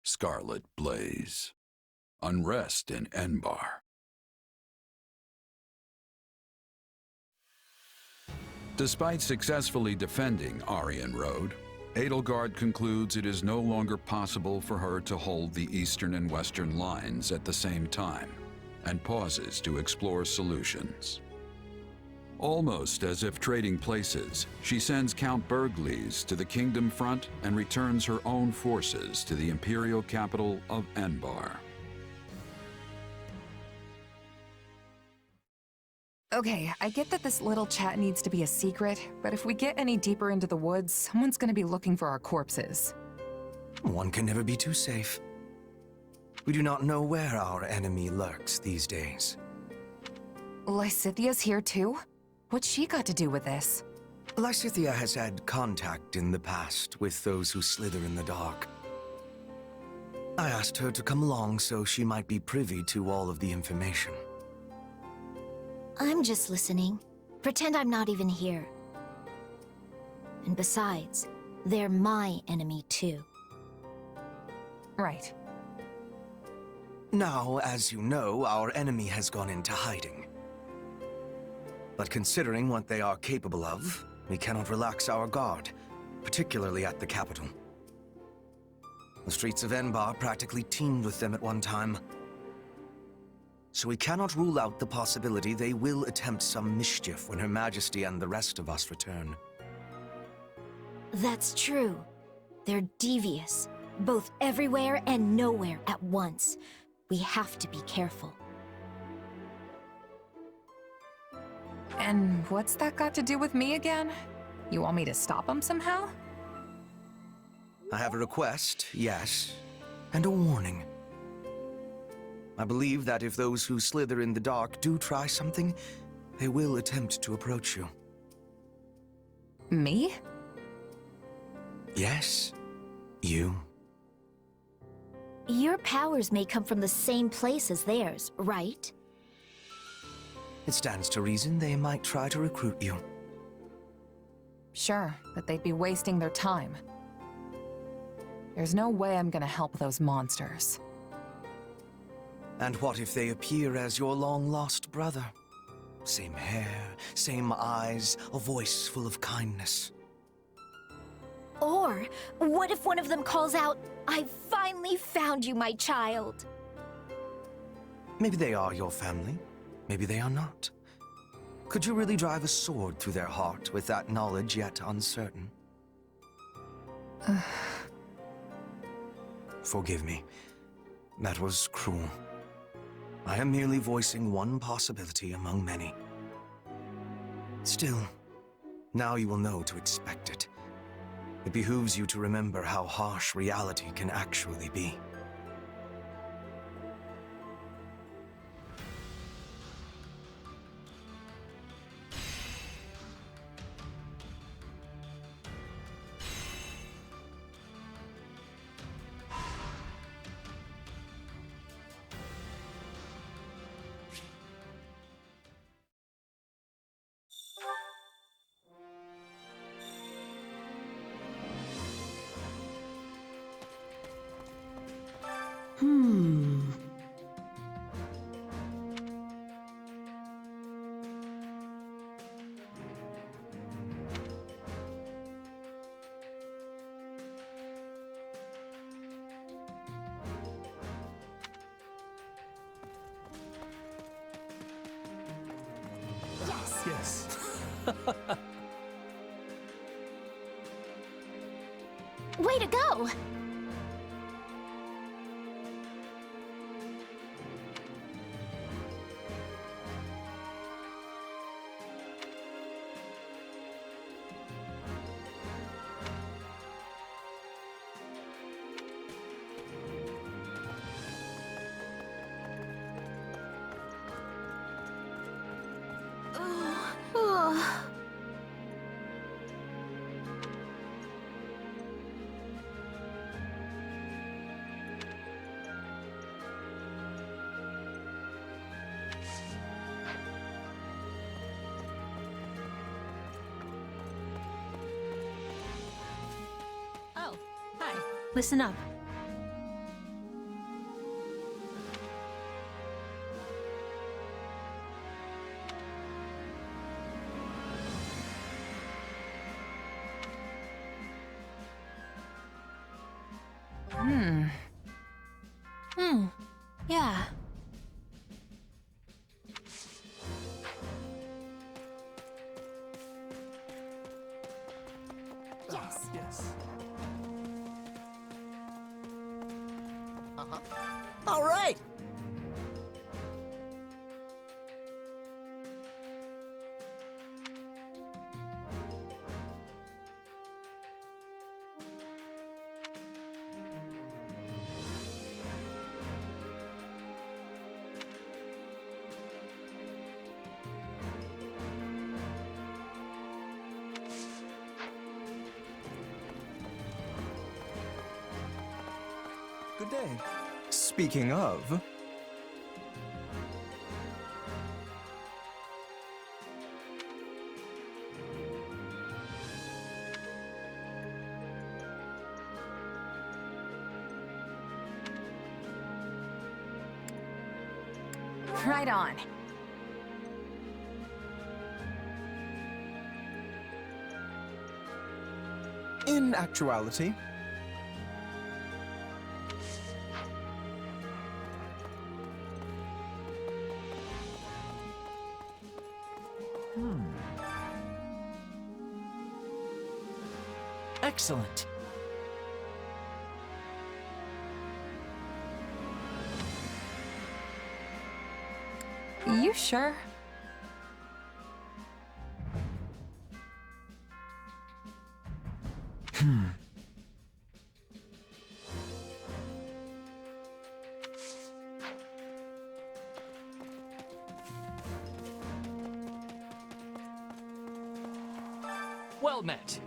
scarlet blaze. Unrest in Enbarr. Despite successfully defending Aryan Road, Edelgard concludes it is no longer possible for her to hold the eastern and western lines at the same time, and pauses to explore solutions. Almost as if trading places, she sends Count Bergliez to the Kingdom front and returns her own forces to the imperial capital of Enbarr. Okay, I get that this little chat needs to be a secret, but if we get any deeper into the woods, someone's gonna be looking for our corpses. One can never be too safe. We do not know where our enemy lurks these days. Lysithia's here too? What's she got to do with this? Lysithia has had contact in the past with those who slither in the dark. I asked her to come along so she might be privy to all of the information. I'm just listening. Pretend I'm not even here. And besides, they're my enemy too. Right. Now, as you know, our enemy has gone into hiding. But considering what they are capable of, we cannot relax our guard, particularly at the capital. The streets of Enbarr practically teemed with them at one time. So we cannot rule out the possibility they will attempt some mischief when Her Majesty and the rest of us return. That's true. They're devious, both everywhere and nowhere at once. We have to be careful. And what's that got to do with me again? You want me to stop them somehow? I have a request, yes, and a warning. I believe that if those who slither in the dark do try something, they will attempt to approach you. Me? Yes, you. Your powers may come from the same place as theirs, right? It stands to reason they might try to recruit you. Sure, but they'd be wasting their time. There's no way I'm gonna help those monsters. And what if they appear as your long-lost brother? Same hair, same eyes, a voice full of kindness. Or, what if one of them calls out, "I finally found you, my child"? Maybe they are your family. Maybe they are not. Could you really drive a sword through their heart with that knowledge yet uncertain? Forgive me. That was cruel. I am merely voicing one possibility among many. Still, now you will know to expect it. It behooves you to remember how harsh reality can actually be. Yes. Way to go! Listen up. Yeah. Yes. Yes. All right. Good day. Speaking of, Right on. in actuality, Excellent. You sure? Well met.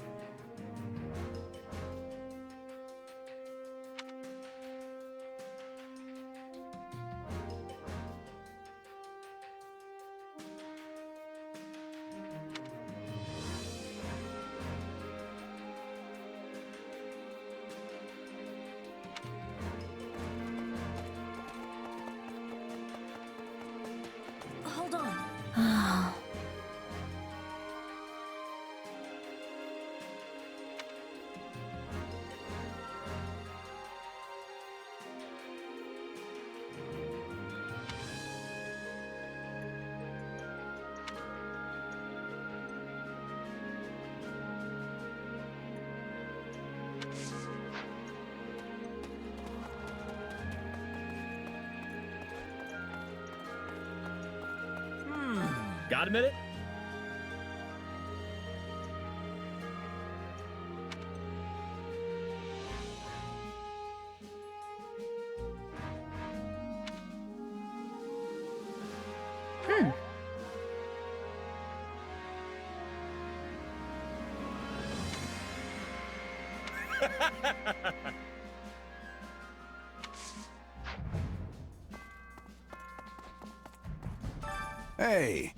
Hold on. Got a minute? Hey,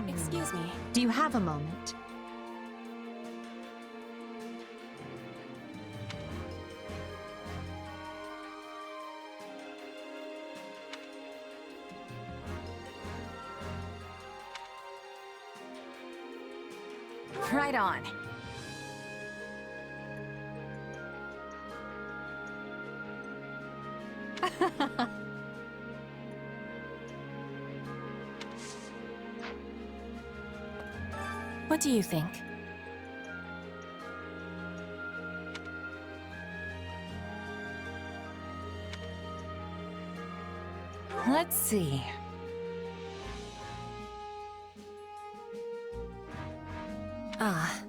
Excuse me. Do you have a moment? Right on. What do you think? Let's see. Ah.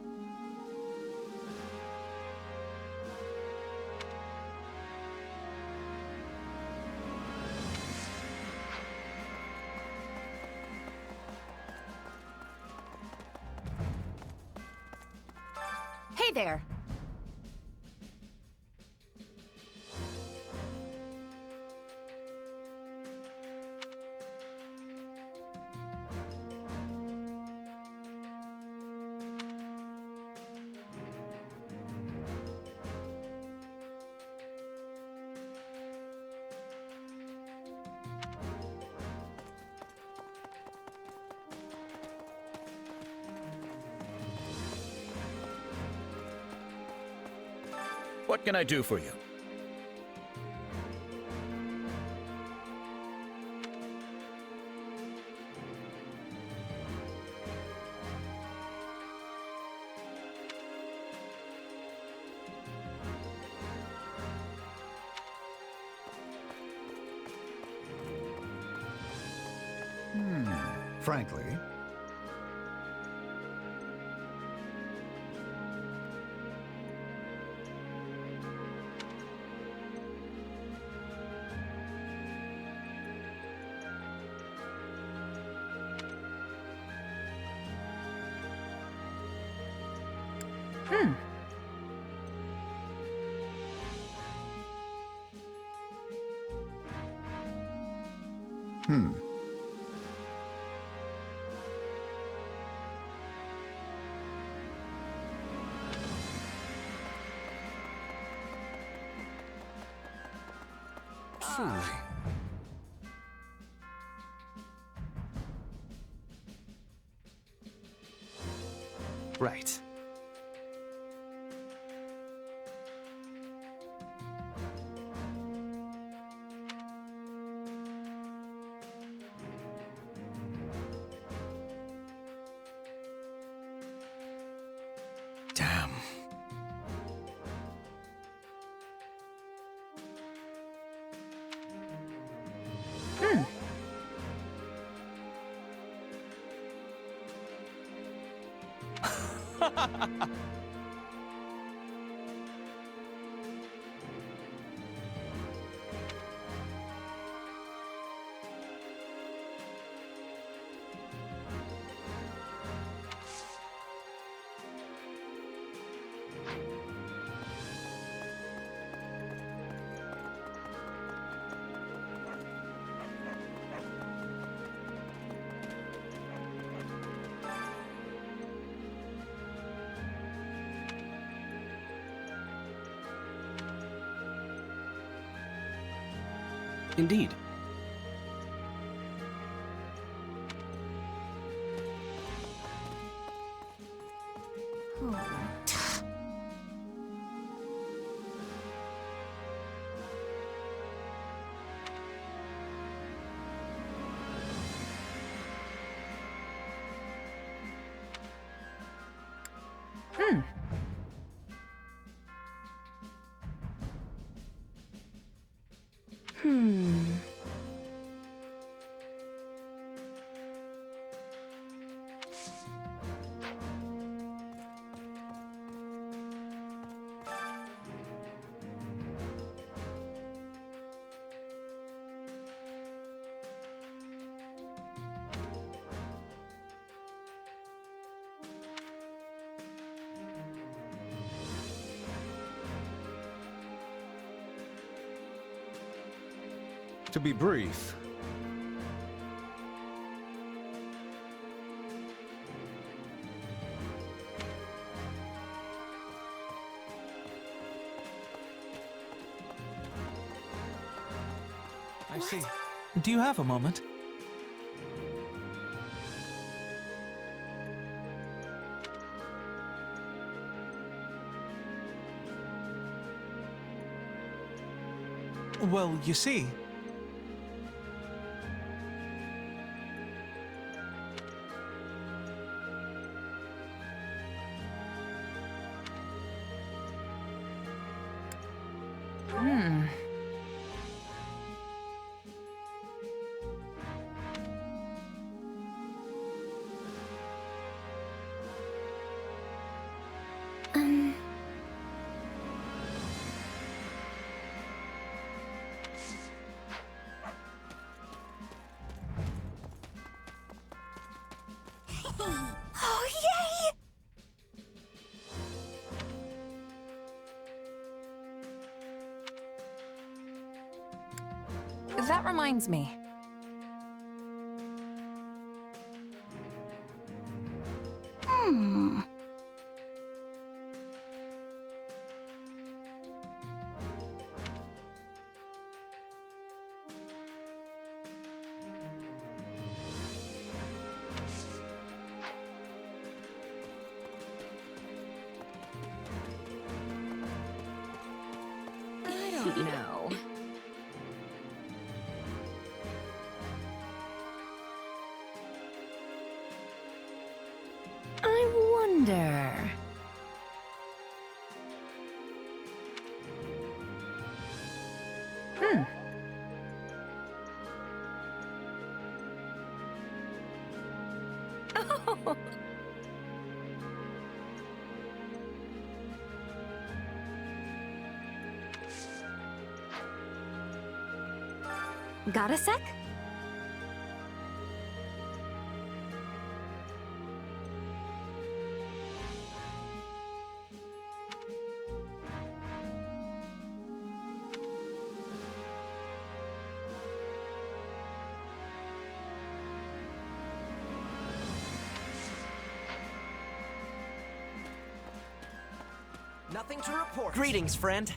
Hey there! What can I do for you? Frankly, Truly. Right. Damn. Indeed. To be brief, I see. Do you have a moment? Well, you see... Oh, yay! That reminds me. No. I wonder... Oh. Got a sec? Nothing to report. Greetings, friend.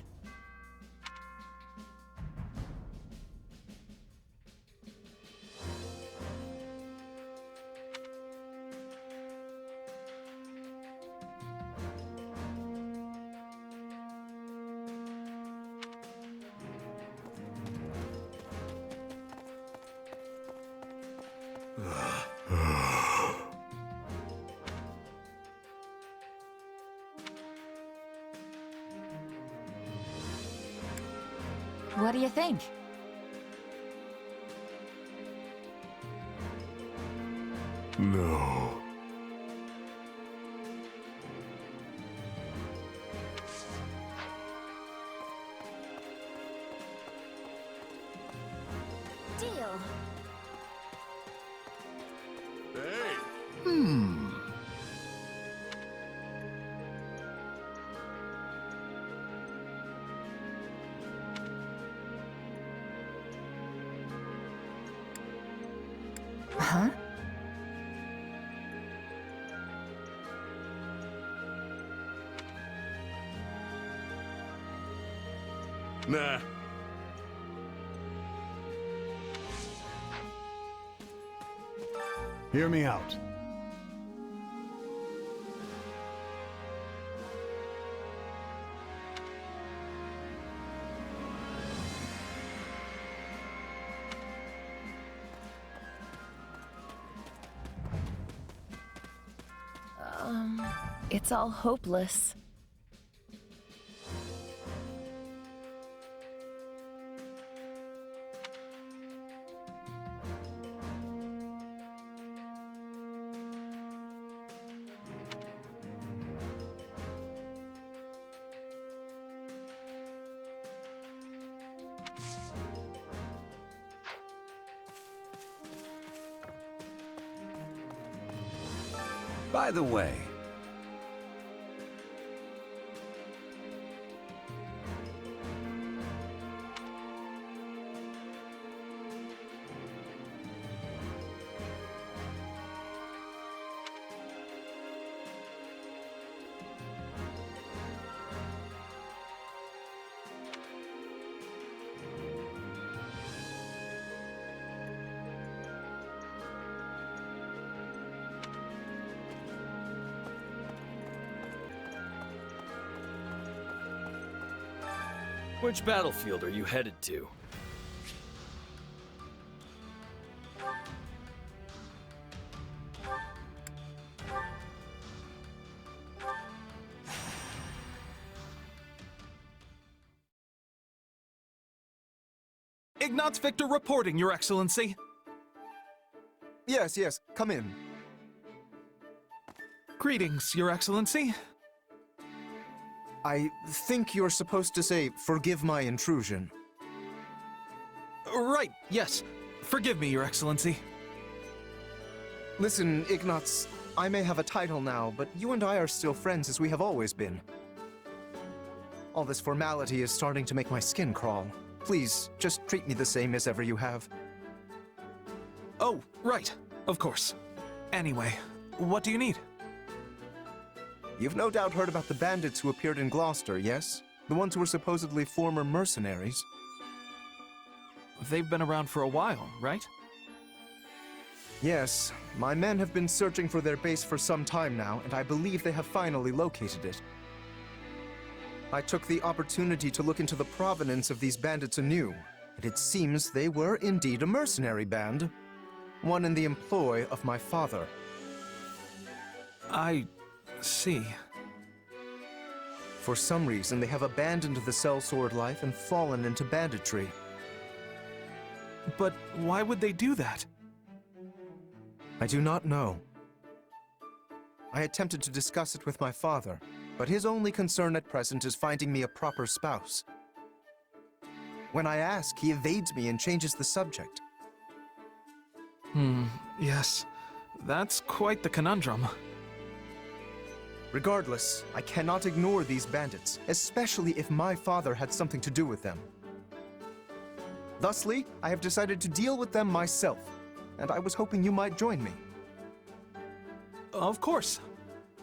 What do you think? No. Deal. Huh? Nah. Hear me out. It's all hopeless. By the way, Which battlefield are you headed to? Ignatz Victor reporting, Your Excellency. Yes, yes, come in. Greetings, Your Excellency. I think you're supposed to say, "Forgive my intrusion." Right, yes. Forgive me, Your Excellency. Listen, Ignatz, I may have a title now, but you and I are still friends as we have always been. All this formality is starting to make my skin crawl. Please, just treat me the same as ever you have. Oh, right. Of course. Anyway, what do you need? You've no doubt heard about the bandits who appeared in Gloucester, yes? The ones who were supposedly former mercenaries. They've been around for a while, right? Yes, my men have been searching for their base for some time now, and I believe they have finally located it. I took the opportunity to look into the provenance of these bandits anew, and it seems they were indeed a mercenary band. One in the employ of my father. I see. For some reason, they have abandoned the sellsword life and fallen into banditry. But why would they do that? I do not know. I attempted to discuss it with my father, but his only concern at present is finding me a proper spouse. When I ask, he evades me and changes the subject. Yes. That's quite the conundrum. Regardless, I cannot ignore these bandits, especially if my father had something to do with them. Thusly, I have decided to deal with them myself, and I was hoping you might join me. Of course.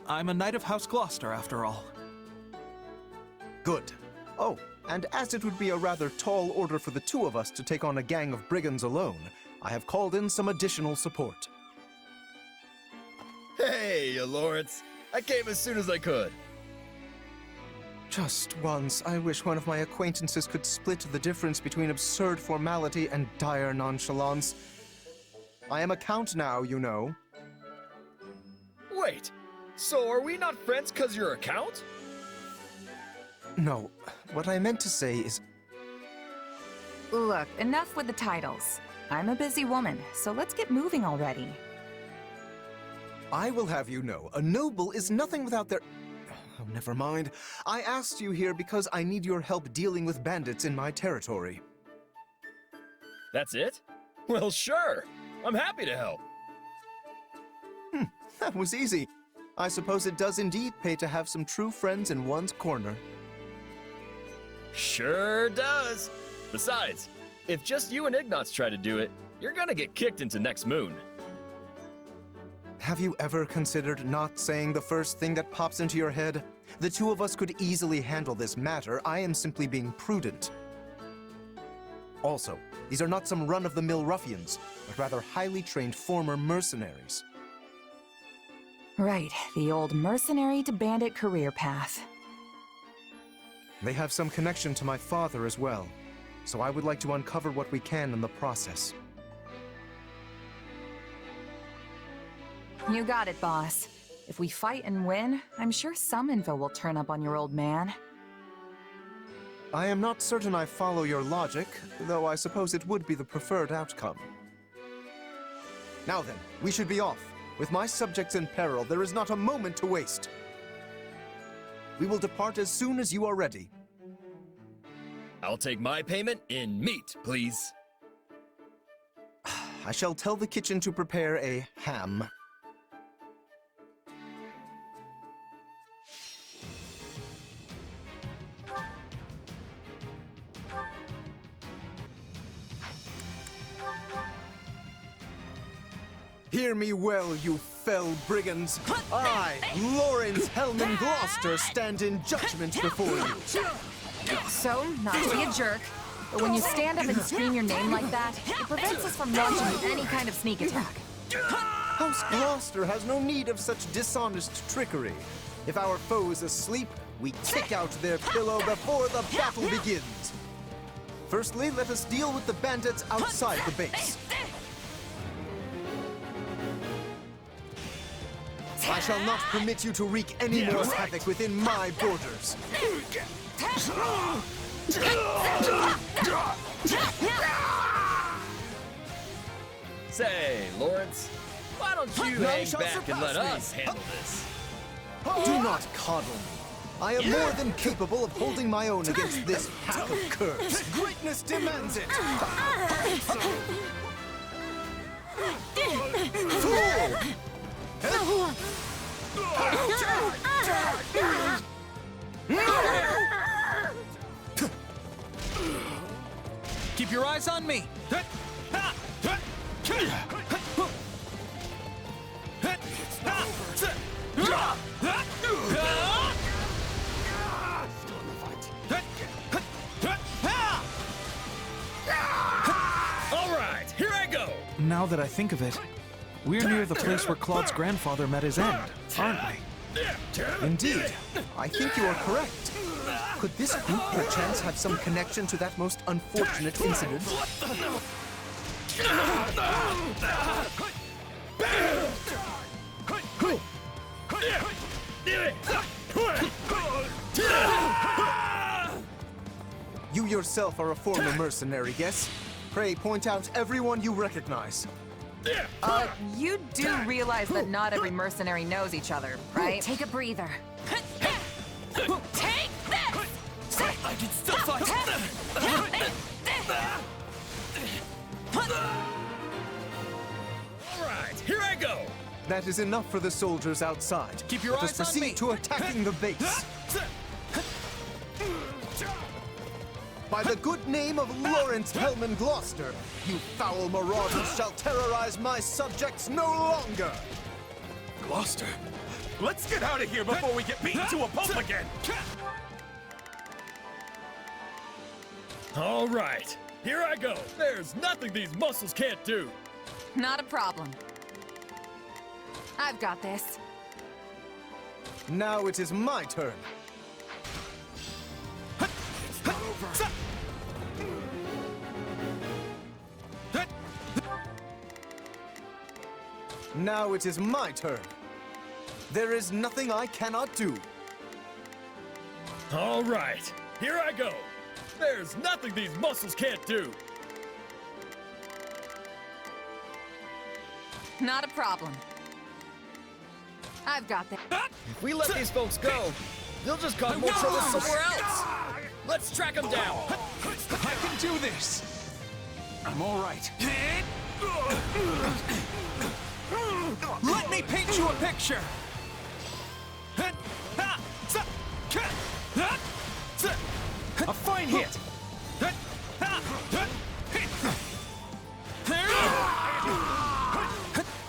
I'm a knight of House Gloucester, after all. Good. Oh, and as it would be a rather tall order for the two of us to take on a gang of brigands alone, I have called in some additional support. Hey, Lawrence. I came as soon as I could. Just once, I wish one of my acquaintances could split the difference between absurd formality and dire nonchalance. I am a count now, you know. Wait, so are we not friends because you're a count? No, what I meant to say is... Look, enough with the titles. I'm a busy woman, so let's get moving already. I will have you know, a noble is nothing without their... Oh, never mind. I asked you here because I need your help dealing with bandits in my territory. That's it? Well, sure. I'm happy to help. That was easy. I suppose it does indeed pay to have some true friends in one's corner. Sure does. Besides, if just you and Ignatz try to do it, you're gonna get kicked into next moon. Have you ever considered not saying the first thing that pops into your head? The two of us could easily handle this matter. I am simply being prudent. Also, these are not some run-of-the-mill ruffians, but rather highly trained former mercenaries. Right, the old mercenary to bandit career path. They have some connection to my father as well, so I would like to uncover what we can in the process. You got it, boss. If we fight and win, I'm sure some info will turn up on your old man. I am not certain I follow your logic, though I suppose it would be the preferred outcome. Now then, we should be off. With my subjects in peril, there is not a moment to waste. We will depart as soon as you are ready. I'll take my payment in meat, please. I shall tell the kitchen to prepare a ham. Hear me well, you fell brigands. I, Lawrence Hellman Gloucester, stand in judgment before you. So, not to be a jerk, but when you stand up and scream your name like that, it prevents us from launching any kind of sneak attack. House Gloucester has no need of such dishonest trickery. If our foe is asleep, we kick out their pillow before the battle begins. Firstly, let us deal with the bandits outside the base. I shall not permit you to wreak any more havoc within my borders. Say, Lawrence, why don't you hang back and let us handle this? Do not coddle me. I am more than capable of holding my own against this pack of curs. Greatness demands it! Fool! Keep your eyes on me! All right, here I go. Now that I think of it, we're near the place where Claude's grandfather met his end, aren't we? Indeed, I think you are correct. Could this group perchance have some connection to that most unfortunate incident? You yourself are a former mercenary, yes? Pray point out everyone you recognize. You do realize that not every mercenary knows each other, right? Take a breather. Take this! I can still fight. All right, here I go. That is enough for the soldiers outside. Keep your Let us eyes on me. proceed to attacking the base. By the good name of Lawrence Hellman Gloucester, you foul marauders shall terrorize my subjects no longer! Gloucester, let's get out of here before we get beaten to a pulp again! All right, here I go. There's nothing these muscles can't do. Not a problem. I've got this. Now it is my turn. Now it is my turn. There is nothing I cannot do. All right, here I go. There's nothing these muscles can't do. Not a problem. I've got this. If we let these folks go, they'll just cause more trouble somewhere else. Let's track them down. I can do this! I'm all right. Let me paint you a picture! A fine hit!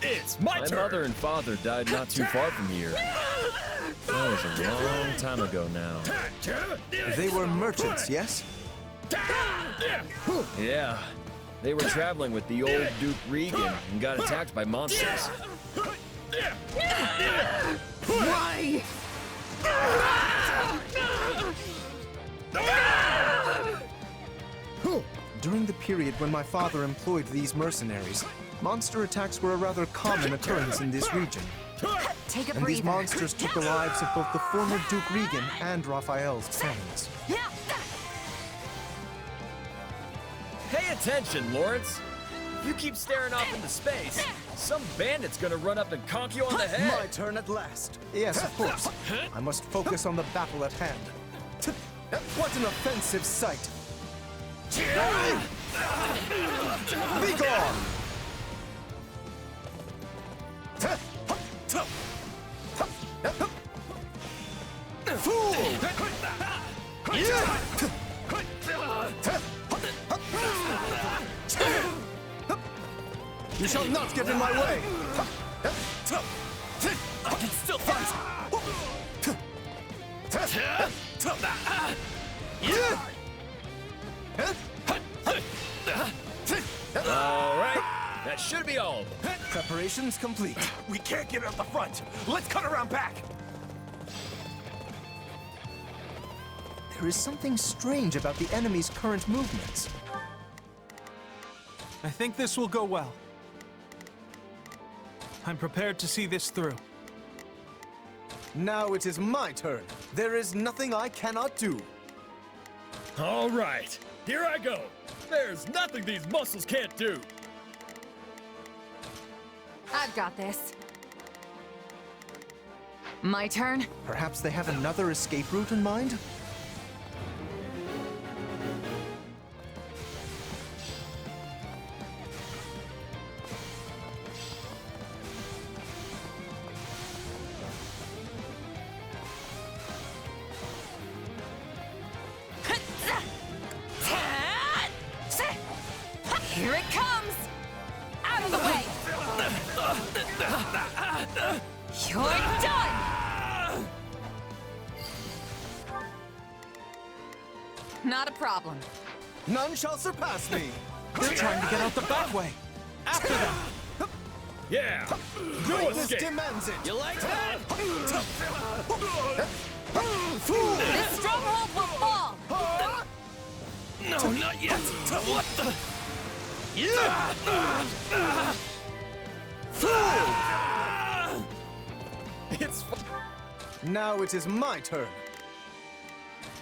It's my turn. My mother and father died not too far from here. That was a long time ago now. They were merchants, yes? Yeah, they were traveling with the old Duke Regan and got attacked by monsters. Why? During the period when my father employed these mercenaries, monster attacks were a rather common occurrence in this region. Take a And breather. these monsters took the lives of both the former Duke Regan and Raphael's sons. Pay attention, Lawrence. If you keep staring off into space, some bandit's gonna run up and conk you on the head. My turn at last. Yes, of course. I must focus on the battle at hand. What an offensive sight! Be gone! Fool! You shall not get in my way! I can still fight! All right, that should be all. Preparations complete. We can't get out the front! Let's cut around back! There is something strange about the enemy's current movements. I think this will go well. I'm prepared to see this through. Now it is my turn. There is nothing I cannot do. All right, here I go. There's nothing these muscles can't do. I've got this. My turn? Perhaps they have another escape route in mind? Here it comes! Out of the way! You're done! Not a problem. None shall surpass me! They're trying to get out the back way! After them! Yeah, no Greatness escape. demands it! You like that? This stronghold will fall What the? It's Now it is my turn.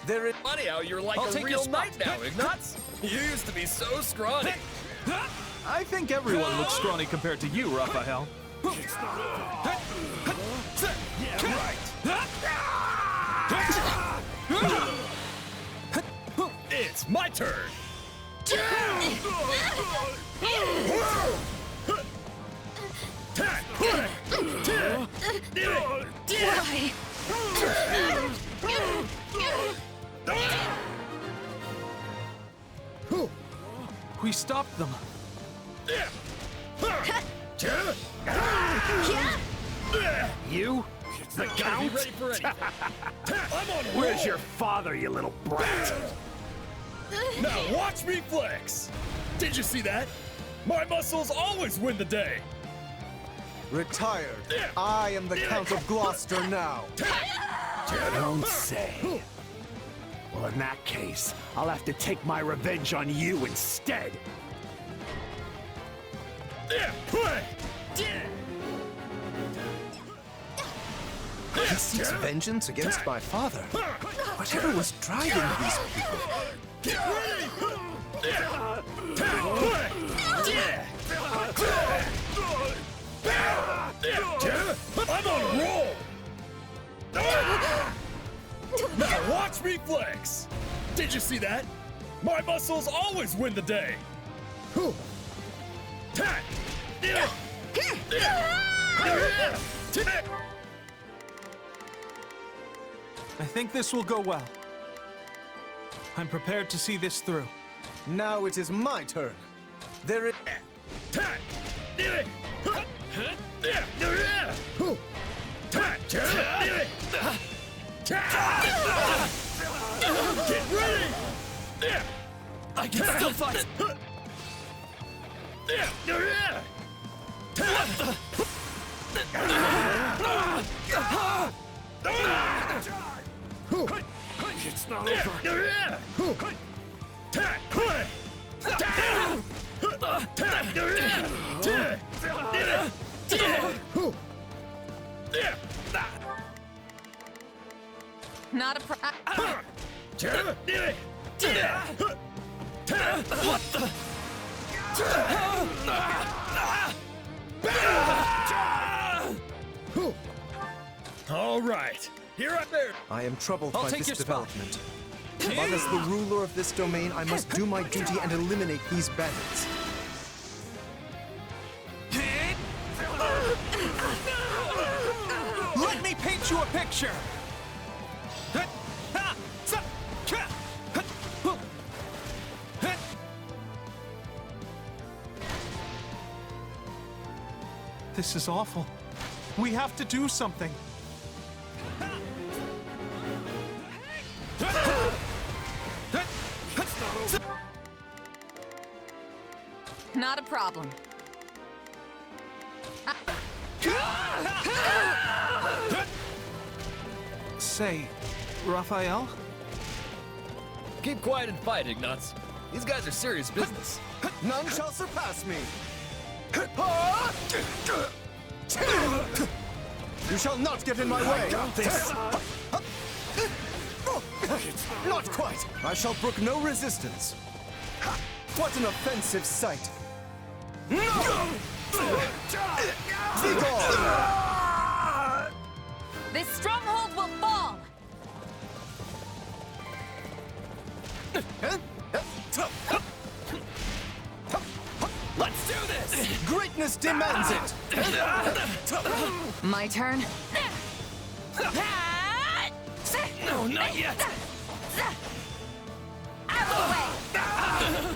There is funny how you're like I'll a take real your spot. knight now, Ignatz. You used to be so scrawny. I think everyone looks scrawny compared to you, Raphael. It's my turn. Why? We stopped them. You? The Count? Be ready for anything. I'm on a Where's roll. your father, you little brat? Now watch me flex. Did you see that? My muscles always win the day. retired. I am the Count of Gloucester now. Don't say. Well, in that case, I'll have to take my revenge on you instead. He seeks vengeance against my father. Whatever was driving these people? I'm on a roll! Now watch me flex! Did you see that? My muscles always win the day! I think this will go well. I'm prepared to see this through. Now it is my turn. There is... Get ready! I can still fight! It's not over. Not a pro- What the? All right, here I there. I am troubled I'll by take this your spot. development. But as the ruler of this domain, I must do my duty and eliminate these bandits. Let me paint you a picture! This is awful. We have to do something. Not a problem. Say, Raphael? Keep quiet and fight, Ignatz. These guys are serious business. None shall surpass me! You shall not get in my way! This. Not quite! I shall brook no resistance. What an offensive sight! No! This stronghold will fall! Let's do this! Greatness demands it! My turn? No, not yet! Out of the way!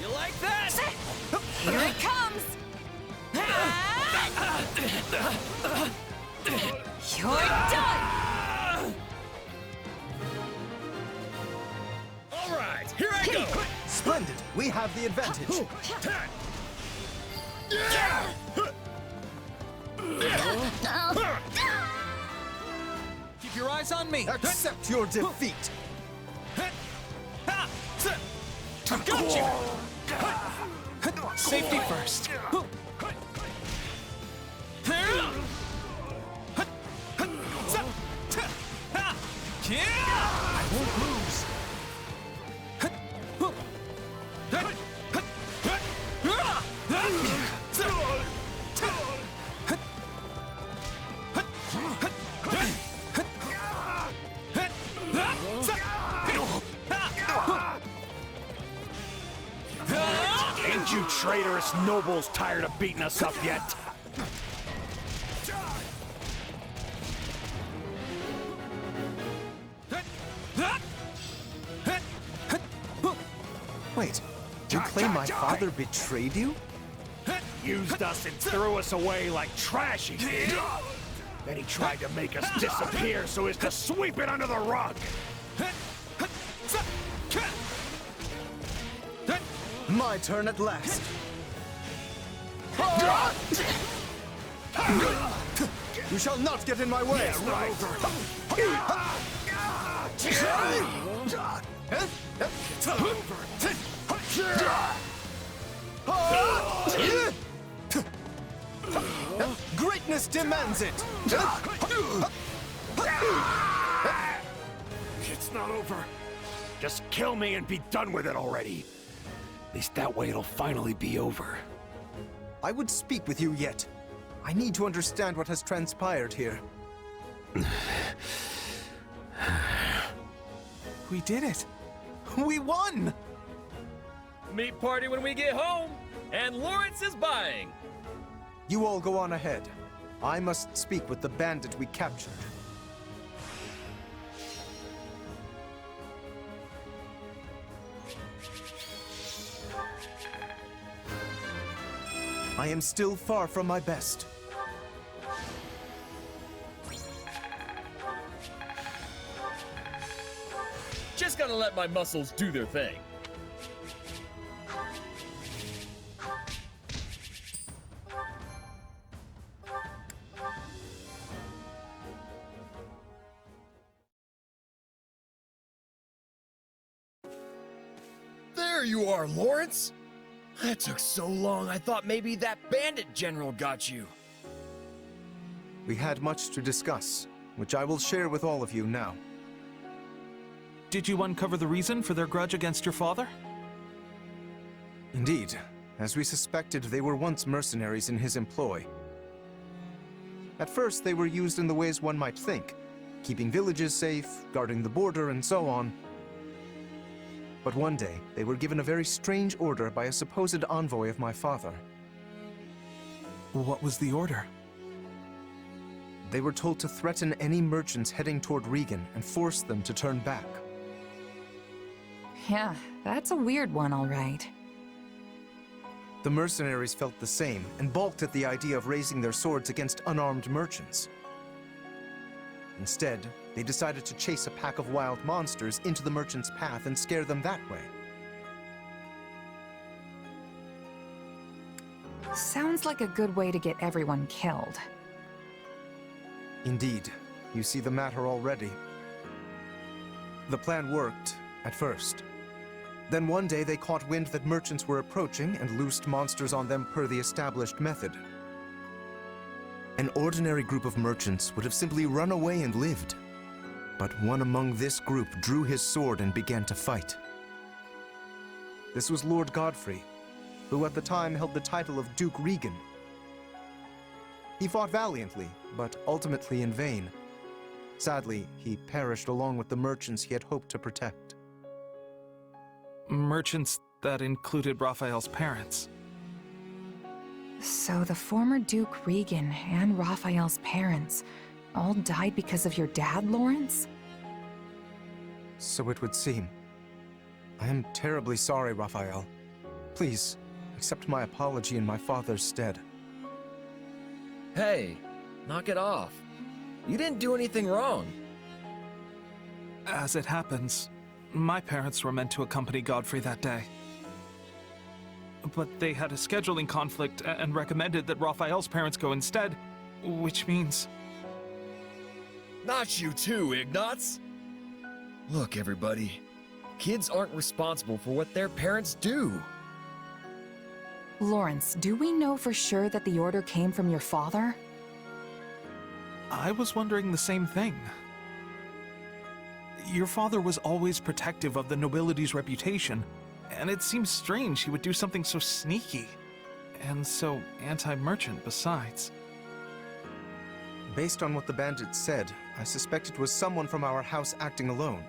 You like that? Here it comes! You're done! All right, here I go! Splendid! We have the advantage. Keep your eyes on me! Accept your defeat! Got you! Safety first. I won't lose. Ain't you traitorous nobles tired of beating us up yet? Wait, you claim my father betrayed you? Used us and threw us away like trash, he did. Then he tried to make us disappear so as to sweep it under the rug. My turn at last. You shall not get in my way! Yeah, right. It's over. Greatness demands it! It's not over. Just kill me and be done with it already. At least that way it'll finally be over. I would speak with you yet. I need to understand what has transpired here. We did it. We won! Meat party when we get home, and Lawrence is buying. You all go on ahead. I must speak with the bandit we captured. I am still far from my best. Just gotta let my muscles do their thing. There you are, Lawrence! That took so long, I thought maybe that bandit general got you. We had much to discuss, which I will share with all of you now. Did you uncover the reason for their grudge against your father? Indeed, as we suspected, they were once mercenaries in his employ. At first, they were used in the ways one might think, keeping villages safe, guarding the border, and so on. But one day, they were given a very strange order by a supposed envoy of my father. What was the order? They were told to threaten any merchants heading toward Regan and force them to turn back. Yeah, that's a weird one, all right. The mercenaries felt the same and balked at the idea of raising their swords against unarmed merchants. Instead, they decided to chase a pack of wild monsters into the merchants' path and scare them that way. Sounds like a good way to get everyone killed. Indeed, you see the matter already. The plan worked, at first. Then one day they caught wind that merchants were approaching and loosed monsters on them per the established method. An ordinary group of merchants would have simply run away and lived. But one among this group drew his sword and began to fight. This was Lord Godfrey, who at the time held the title of Duke Regan. He fought valiantly, but ultimately in vain. Sadly, he perished along with the merchants he had hoped to protect. Merchants that included Raphael's parents. So the former Duke Regan and Raphael's parents all died because of your dad, Lawrence? So it would seem. I am terribly sorry, Raphael. Please, accept my apology in my father's stead. Hey, knock it off. You didn't do anything wrong. As it happens, my parents were meant to accompany Godfrey that day. but they had a scheduling conflict and recommended that Raphael's parents go instead, which means... Not you too, Ignatz! Look, everybody. Kids aren't responsible for what their parents do. Lawrence, do we know for sure that the order came from your father? I was wondering the same thing. Your father was always protective of the nobility's reputation, and it seems strange he would do something so sneaky, and so anti-merchant besides. Based on what the bandits said, I suspect it was someone from our house acting alone.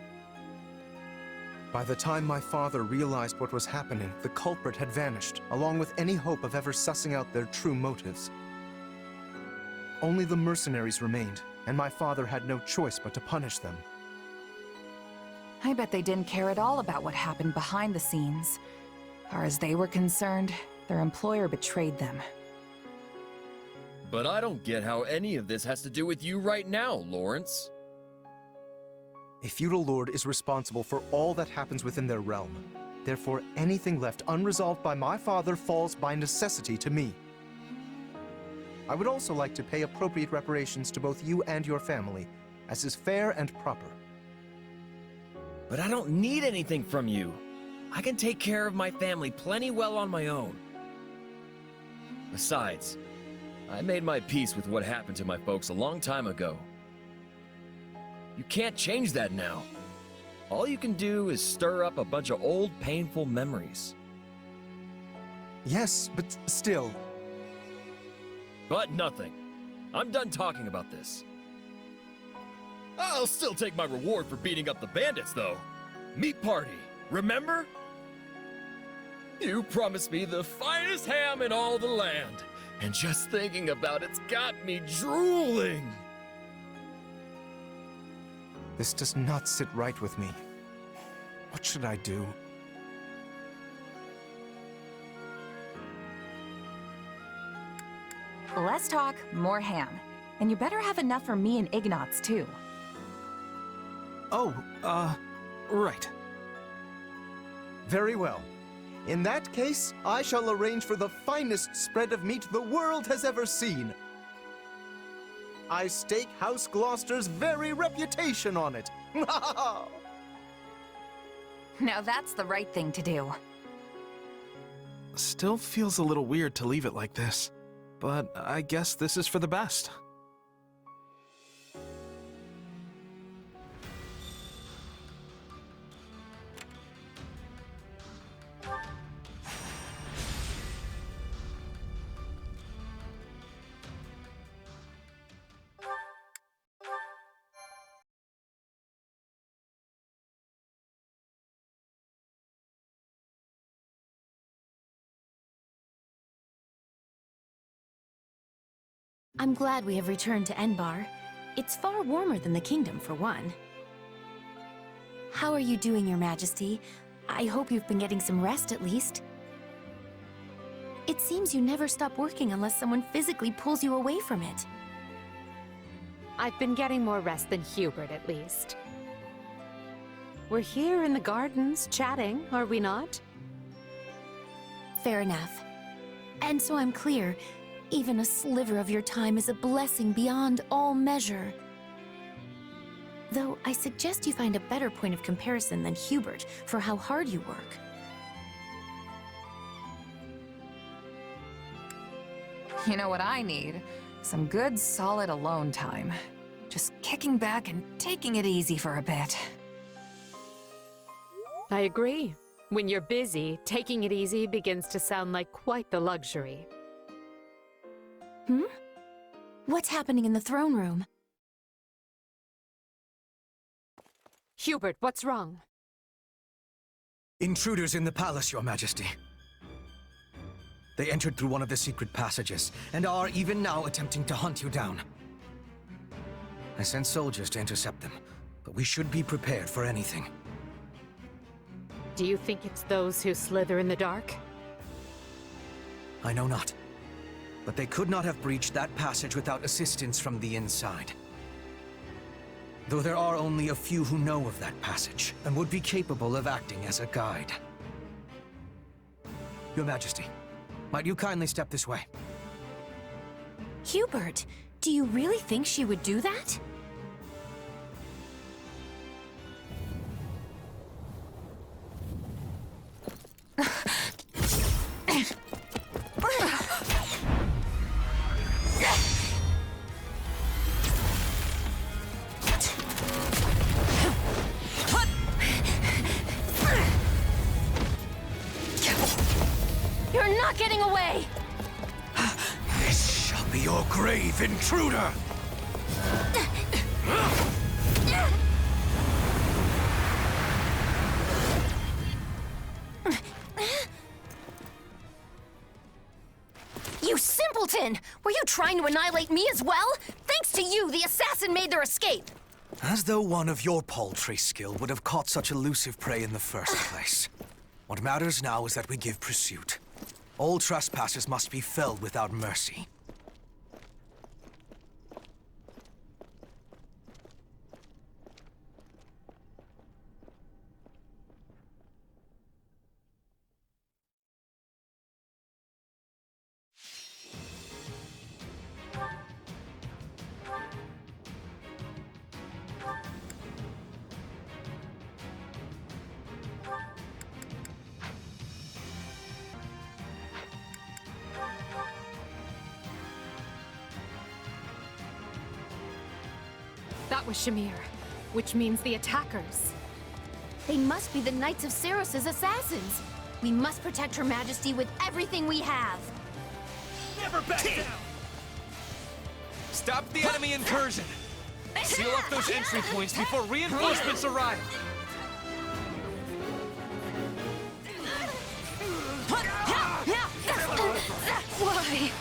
By the time my father realized what was happening, the culprit had vanished, along with any hope of ever sussing out their true motives. Only the mercenaries remained, and my father had no choice but to punish them. I bet they didn't care at all about what happened behind the scenes. Far as they were concerned, their employer betrayed them. But I don't get how any of this has to do with you right now, Lawrence. A feudal lord is responsible for all that happens within their realm. Therefore, anything left unresolved by my father falls by necessity to me. I would also like to pay appropriate reparations to both you and your family, as is fair and proper. But I don't need anything from you. I can take care of my family plenty well on my own. Besides, I made my peace with what happened to my folks a long time ago. You can't change that now. All you can do is stir up a bunch of old, painful memories. Yes, but still... But nothing. I'm done talking about this. I'll still take my reward for beating up the bandits, though. Meat party, remember? You promised me the finest ham in all the land, and just thinking about it's got me drooling. This does not sit right with me. What should I do? Less talk, more ham. And you better have enough for me and Ignatz, too. Oh, right. Very well. In that case, I shall arrange for the finest spread of meat the world has ever seen. I stake House Gloucester's very reputation on it. Now that's the right thing to do. Still feels a little weird to leave it like this, but I guess this is for the best. I'm glad we have returned to Enbarr. It's far warmer than the kingdom, for one. How are you doing, Your Majesty? I hope you've been getting some rest at least. It seems you never stop working unless someone physically pulls you away from it. I've been getting more rest than Hubert, at least. We're here in the gardens, chatting, are we not? Fair enough. And so I'm clear, even a sliver of your time is a blessing beyond all measure. Though I suggest you find a better point of comparison than Hubert for how hard you work. You know what I need? Some good, solid alone time. Just kicking back and taking it easy for a bit. I agree. When you're busy, taking it easy begins to sound like quite the luxury. What's happening in the throne room? Hubert, what's wrong? Intruders in the palace, Your Majesty. They entered through one of the secret passages, and are even now attempting to hunt you down. I sent soldiers to intercept them, but we should be prepared for anything. Do you think it's those who slither in the dark? I know not. But they could not have breached that passage without assistance from the inside. Though there are only a few who know of that passage, and would be capable of acting as a guide. Your Majesty, might you kindly step this way? Hubert, do you really think she would do that? You're not getting away! This shall be your grave, intruder! You simpleton! Were you trying to annihilate me as well? Thanks to you, the assassin made their escape! As though one of your paltry skill would have caught such elusive prey in the first place. What matters now is that we give pursuit. All trespassers must be felled without mercy. That was Shamir, which means the attackers. They must be the Knights of Ceros's assassins. We must protect Her Majesty with everything we have. Never back down! Stop the enemy incursion! Seal up those entry points before reinforcements arrive! Why?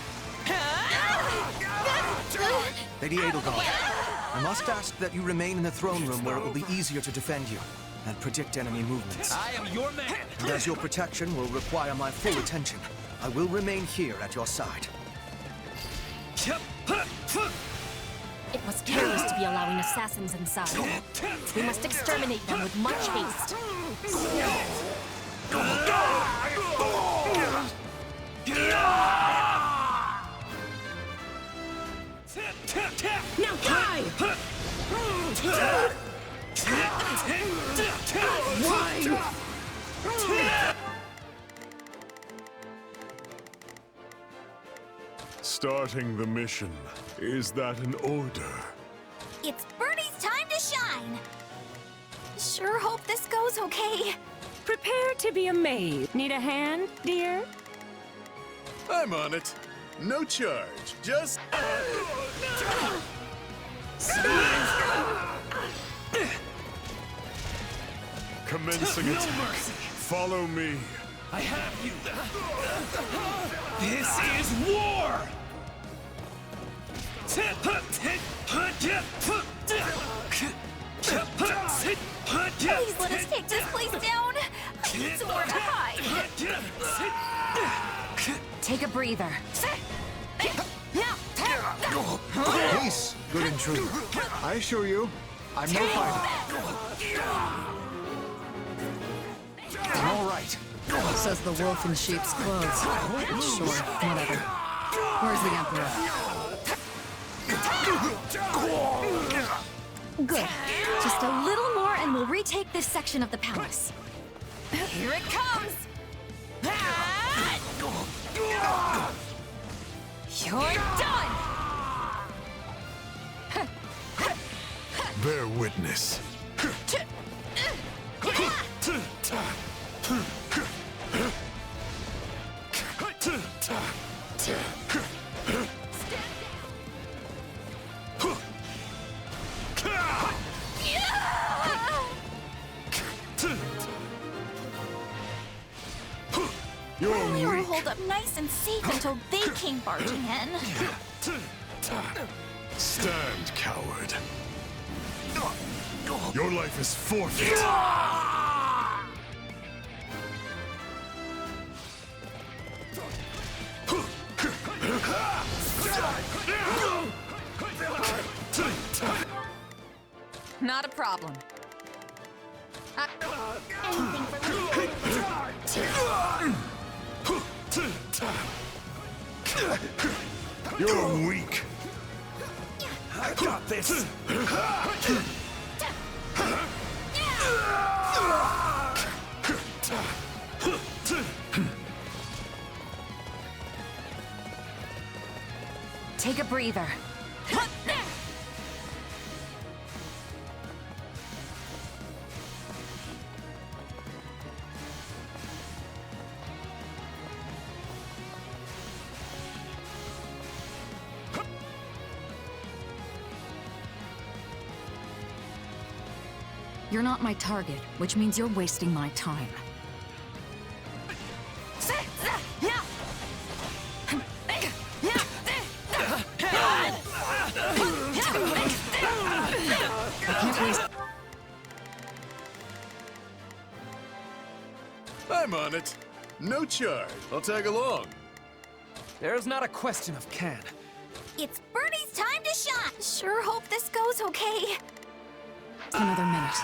Lady Edelgard, I must ask that you remain in the throne room where it will be easier to defend you and predict enemy movements. I am your man! And as your protection will require my full attention, I will remain here at your side. It was careless to be allowing assassins inside. We must exterminate them with much haste. Now die! Starting the mission. Is that an order? It's Birdie's time to shine! Sure hope this goes okay. Prepare to be amazed. Need a hand, dear? I'm on it. No charge. Just... Commencing attack. Follow me. I have you! This is war! Please let us take this place down! I need somewhere to hide! Take a breather. Peace, good intruder. I assure you, I'm no fighter. I'm all right. Says the wolf in sheep's clothes. Sure, whatever. Where's the Emperor? Good. Just a little more and we'll retake this section of the palace. Here it comes! You're done! Bear witness. We were holed up nice and safe until they came barging in. Stand, coward. Your life is forfeit. Not a problem. Anything for me. You're weak. I got this. Take a breather. You're not my target, which means you're wasting my time. I'm on it. No charge. I'll tag along. There's not a question of can. It's Bernie's time to shine! Sure hope this goes okay. Another minute.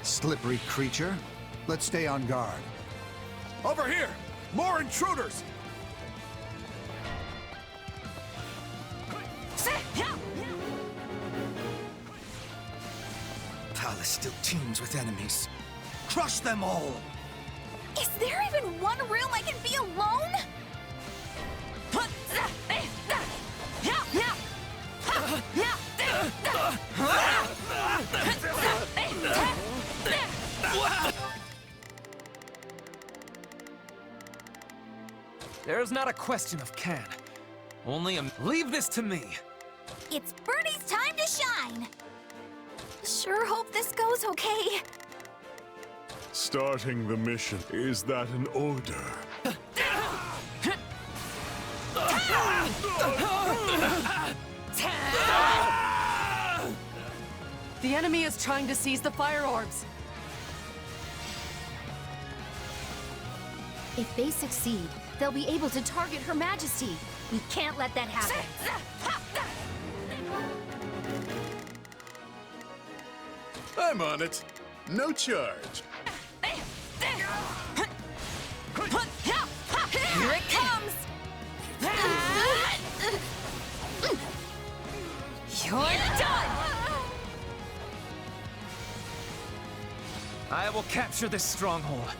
Slippery creature. Let's stay on guard. Over here! More intruders! Palace still teems with enemies. Crush them all! Is there even one room I can be alone? There's not a question of can. Only a... Leave this to me! It's Bernie's time to shine! Sure hope this goes okay. Starting the mission. Is that an order? The enemy is trying to seize the fire orbs. If they succeed, they'll be able to target Her Majesty. We can't let that happen. I'm on it. No charge. Here it comes! You're done! I will capture this stronghold.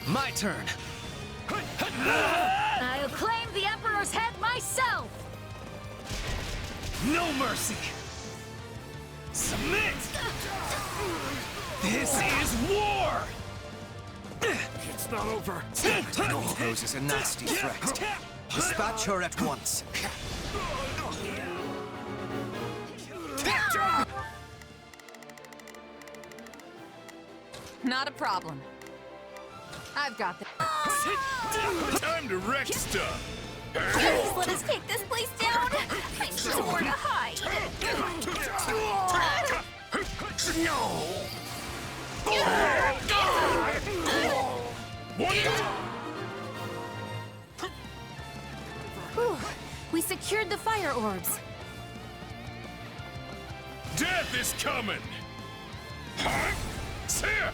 My turn. I'll claim the Emperor's head myself! No mercy! Submit! This is war! It's not over. Poses a nasty threat. Dispatch her at once. Not a problem. I've got this. Time to wreck stuff. Please let us take this place down. I need somewhere to hide. Whew. We secured the fire orbs. Death is coming. Here.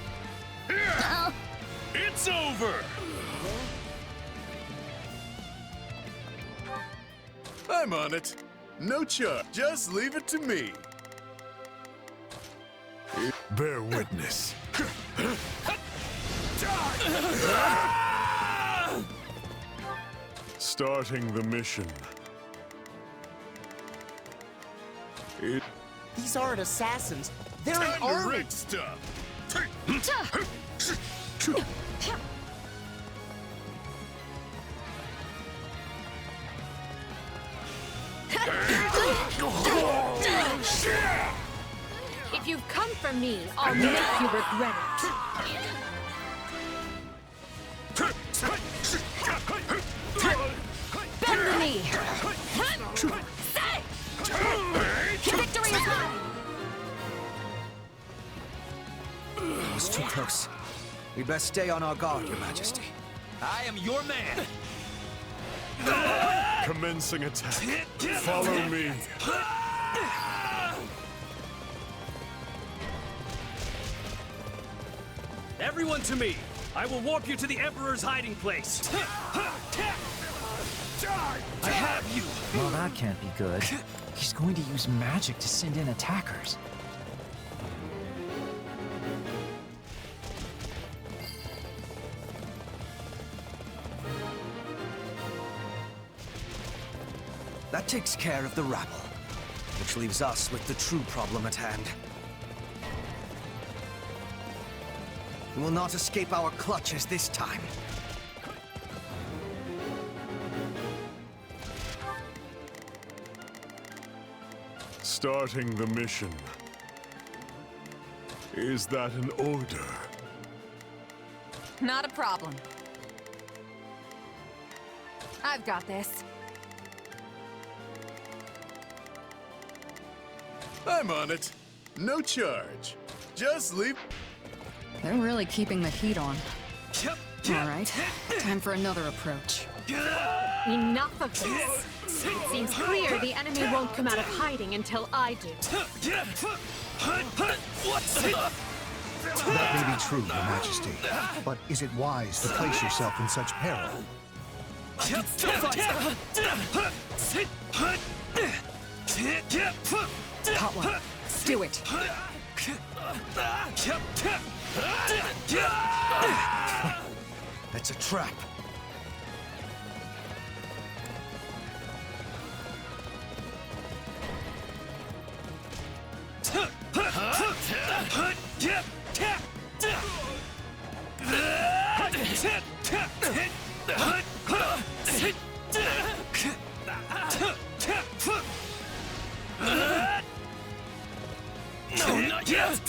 Here. It's over. I'm on it. No charge. Just leave it to me. Bear witness. Starting the mission. These aren't assassins. They're an Time army. to wreck stuff. If you've come for me, I'll make you regret it. Bend the knee! Victory is mine! That was too close. We'd best stay on our guard, Your Majesty. I am your man! Commencing attack. Follow me. Everyone to me! I will warp you to the Emperor's hiding place! I have you! Well, that can't be good. He's going to use magic to send in attackers. That takes care of the rabble, which leaves us with the true problem at hand. We will not escape our clutches this time. Starting the mission. Is that an order? Not a problem. I've got this. I'm on it. No charge. Just leave. They're really keeping the heat on. All right, time for another approach. Enough of this! It seems clear the enemy won't come out of hiding until I do. That may be true, Your Majesty. But is it wise to place yourself in such peril? Hot one. Do it. It's a trap. No, not yet!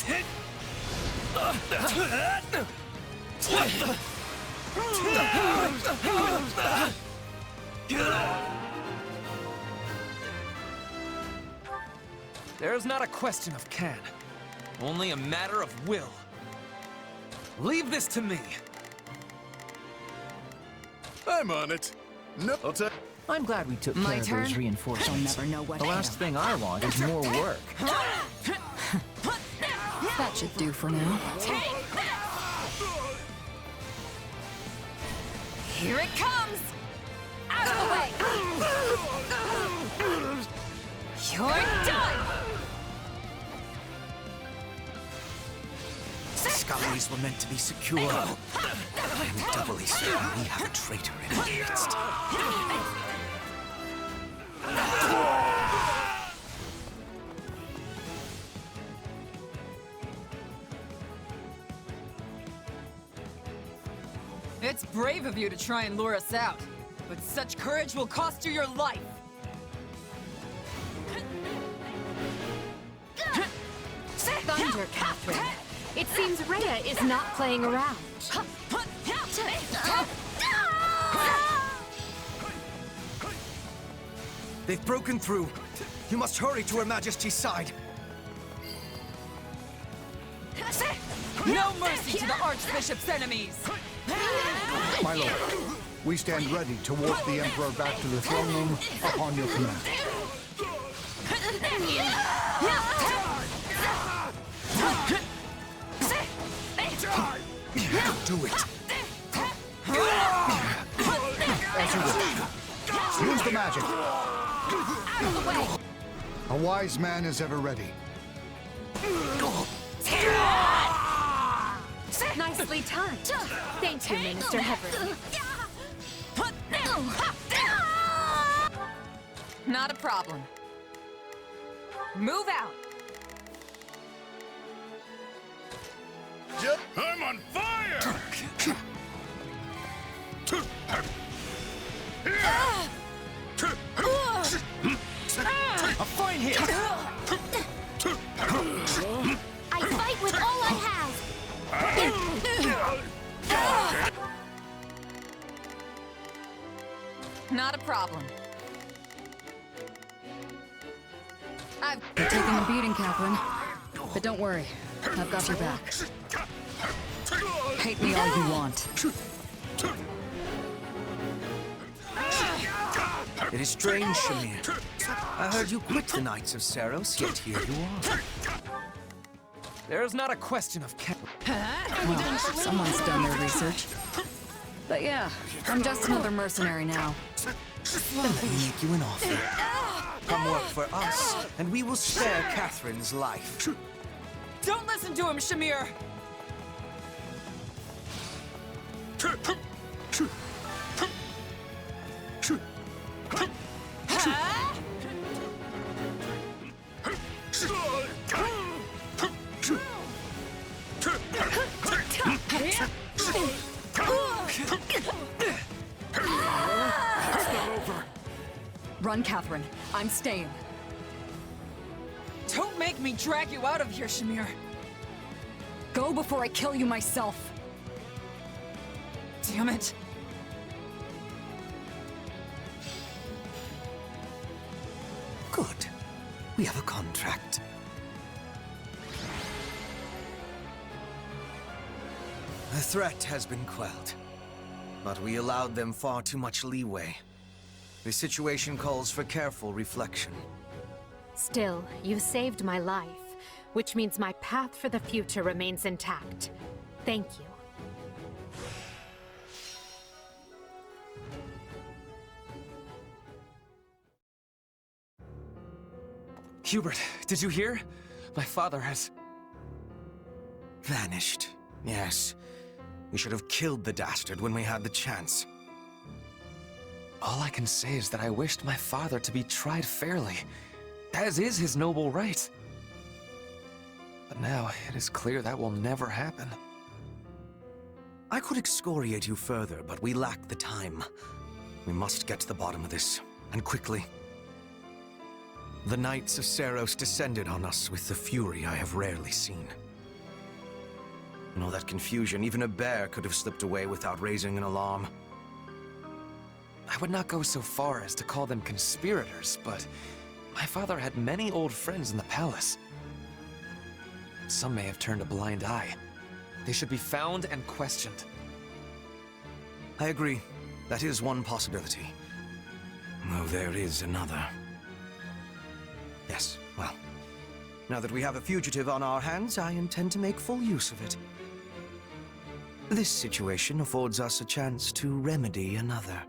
There's not a question of can, only a matter of will. Leave this to me. I'm on it. No, I'll take. I'm glad we took My care turn? of those reinforcements. They'll never know what the last thing I want is more work. That should do for now. Here it comes! Out of the way! You're done! The skies were meant to be secure. I'm doubly certain we have a traitor in our midst. It's brave of you to try and lure us out, but such courage will cost you your life. Thunder, Catherine. It seems Rhea is not playing around. They've broken through. You must hurry to Her Majesty's side. No mercy to the Archbishop's enemies! My lord, we stand ready to warp the Emperor back to the throne room upon your command. Do it. As you wish. Use the magic. A wise man is ever ready. Nicely timed. Thank you, Minister Heverly. Not a problem. Move out! I'm on fire! A fine hit! I fight with all I have! Not a problem. You're taking a beating, Catherine. But don't worry, I've got your back. Hate me all you want. It is strange, Shamir. I heard you quit the Knights of Saros, yet here you are. There's not a question of can. Well, someone's done their research. But yeah, I'm just another mercenary now. Then let me make you an offer. Come work for us, and we will spare Catherine's life. Don't listen to him, Shamir! Run, Catherine. I'm staying. Don't make me drag you out of here, Shamir! Go before I kill you myself! Damn it! Good. We have a contract. The threat has been quelled, but we allowed them far too much leeway. The situation calls for careful reflection. Still, you saved my life, which means my path for the future remains intact. Thank you. Hubert, did you hear? My father has... vanished. Yes. We should have killed the dastard when we had the chance. All I can say is that I wished my father to be tried fairly, as is his noble right. But now, it is clear that will never happen. I could excoriate you further, but we lack the time. We must get to the bottom of this, and quickly. The Knights of Seiros descended on us with the fury I have rarely seen. In all that confusion, even a bear could have slipped away without raising an alarm. I would not go so far as to call them conspirators, but my father had many old friends in the palace. Some may have turned a blind eye. They should be found and questioned. I agree. That is one possibility. Though there is another. Yes, well, now that we have a fugitive on our hands, I intend to make full use of it. This situation affords us a chance to remedy another.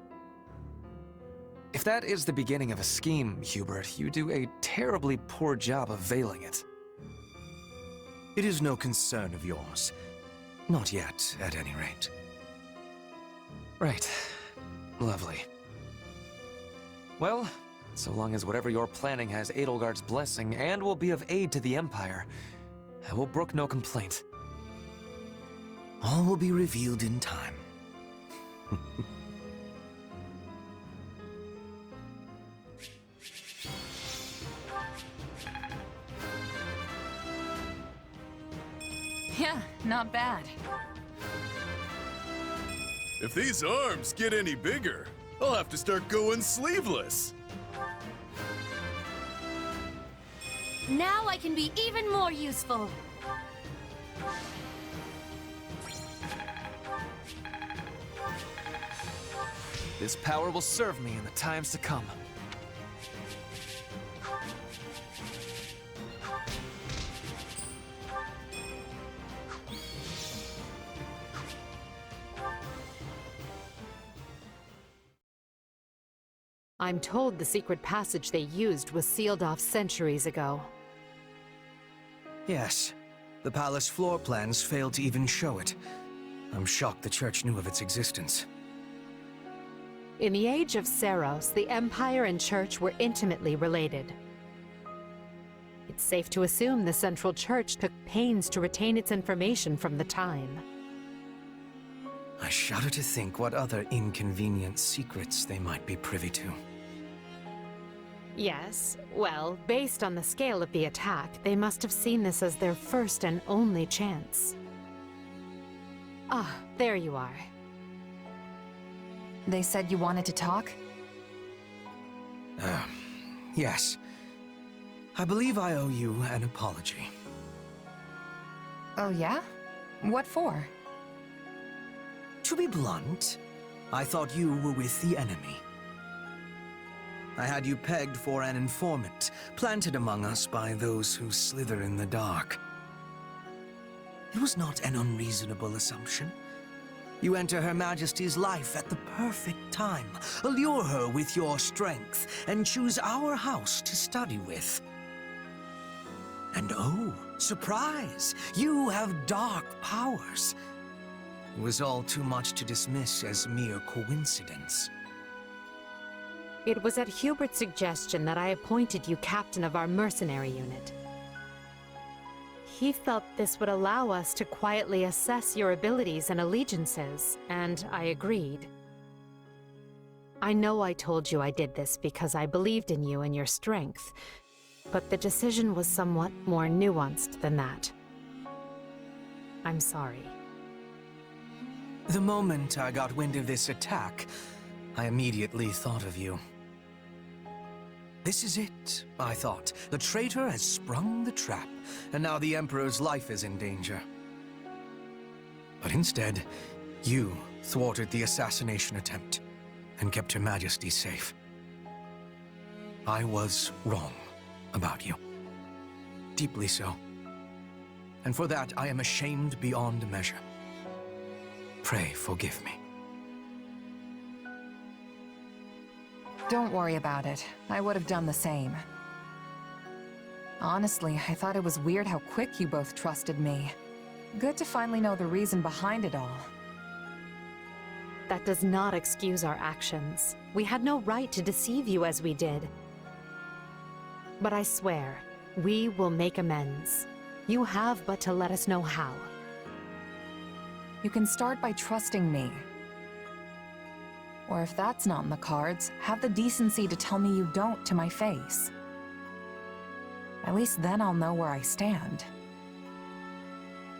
If that is the beginning of a scheme, Hubert, you do a terribly poor job of veiling it. It is no concern of yours. Not yet, at any rate. Right. Lovely. Well, so long as whatever you're planning has Edelgard's blessing and will be of aid to the Empire, I will brook no complaint. All will be revealed in time. Yeah, not bad. If these arms get any bigger, I'll have to start going sleeveless. Now I can be even more useful. This power will serve me in the times to come. I'm told the secret passage they used was sealed off centuries ago. Yes. The palace floor plans failed to even show it. I'm shocked the church knew of its existence. In the age of Seiros, the Empire and Church were intimately related. It's safe to assume the Central Church took pains to retain its information from the time. I shudder to think what other inconvenient secrets they might be privy to. Yes, well, based on the scale of the attack, they must have seen this as their first and only chance. Ah, there you are. They said you wanted to talk? Yes. I believe I owe you an apology. Oh yeah? What for? To be blunt, I thought you were with the enemy. I had you pegged for an informant, planted among us by those who slither in the dark. It was not an unreasonable assumption. You enter Her Majesty's life at the perfect time, allure her with your strength, and choose our house to study with. And oh, surprise! You have dark powers. It was all too much to dismiss as mere coincidence. It was at Hubert's suggestion that I appointed you captain of our mercenary unit. He felt this would allow us to quietly assess your abilities and allegiances, and I agreed. I know I told you I did this because I believed in you and your strength, but the decision was somewhat more nuanced than that. I'm sorry. The moment I got wind of this attack, I immediately thought of you. This is it, I thought. The traitor has sprung the trap, and now the Emperor's life is in danger. But instead, you thwarted the assassination attempt and kept Her Majesty safe. I was wrong about you. Deeply so. And for that, I am ashamed beyond measure. Pray forgive me. Don't worry about it. I would have done the same. Honestly, I thought it was weird how quick you both trusted me. Good to finally know the reason behind it all. That does not excuse our actions. We had no right to deceive you as we did. But I swear, we will make amends. You have but to let us know how. You can start by trusting me. Or if that's not in the cards, have the decency to tell me you don't to my face. At least then I'll know where I stand.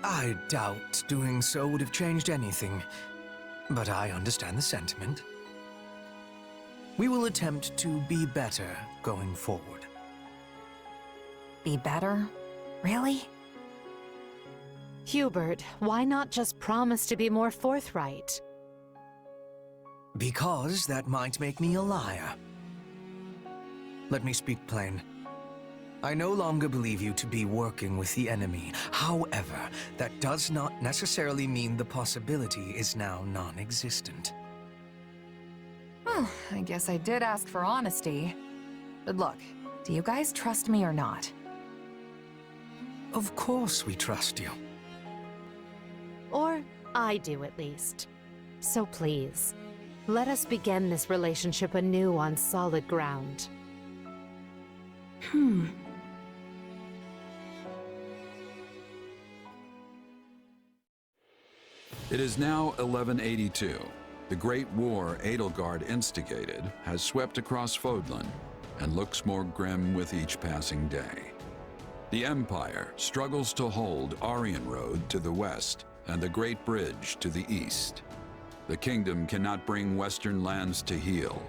I doubt doing so would have changed anything, but I understand the sentiment. We will attempt to be better going forward. Be better? Really? Hubert, why not just promise to be more forthright? Because that might make me a liar. Let me speak plain. I no longer believe you to be working with the enemy. However, that does not necessarily mean the possibility is now non-existent. Well, I guess I did ask for honesty. But look, do you guys trust me or not? Of course we trust you. Or I do, at least. So please, let us begin this relationship anew on solid ground. It is now 1182. The Great War Edelgard instigated has swept across Fodlan and looks more grim with each passing day. The Empire struggles to hold Aryan Road to the west and the Great Bridge to the east. The Kingdom cannot bring Western lands to heal.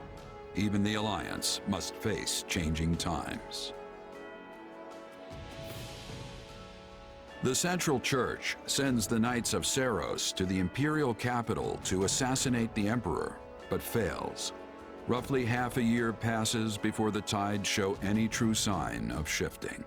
Even the Alliance must face changing times. The Central Church sends the Knights of Seiros to the Imperial capital to assassinate the Emperor, but fails. Roughly half a year passes before the tides show any true sign of shifting.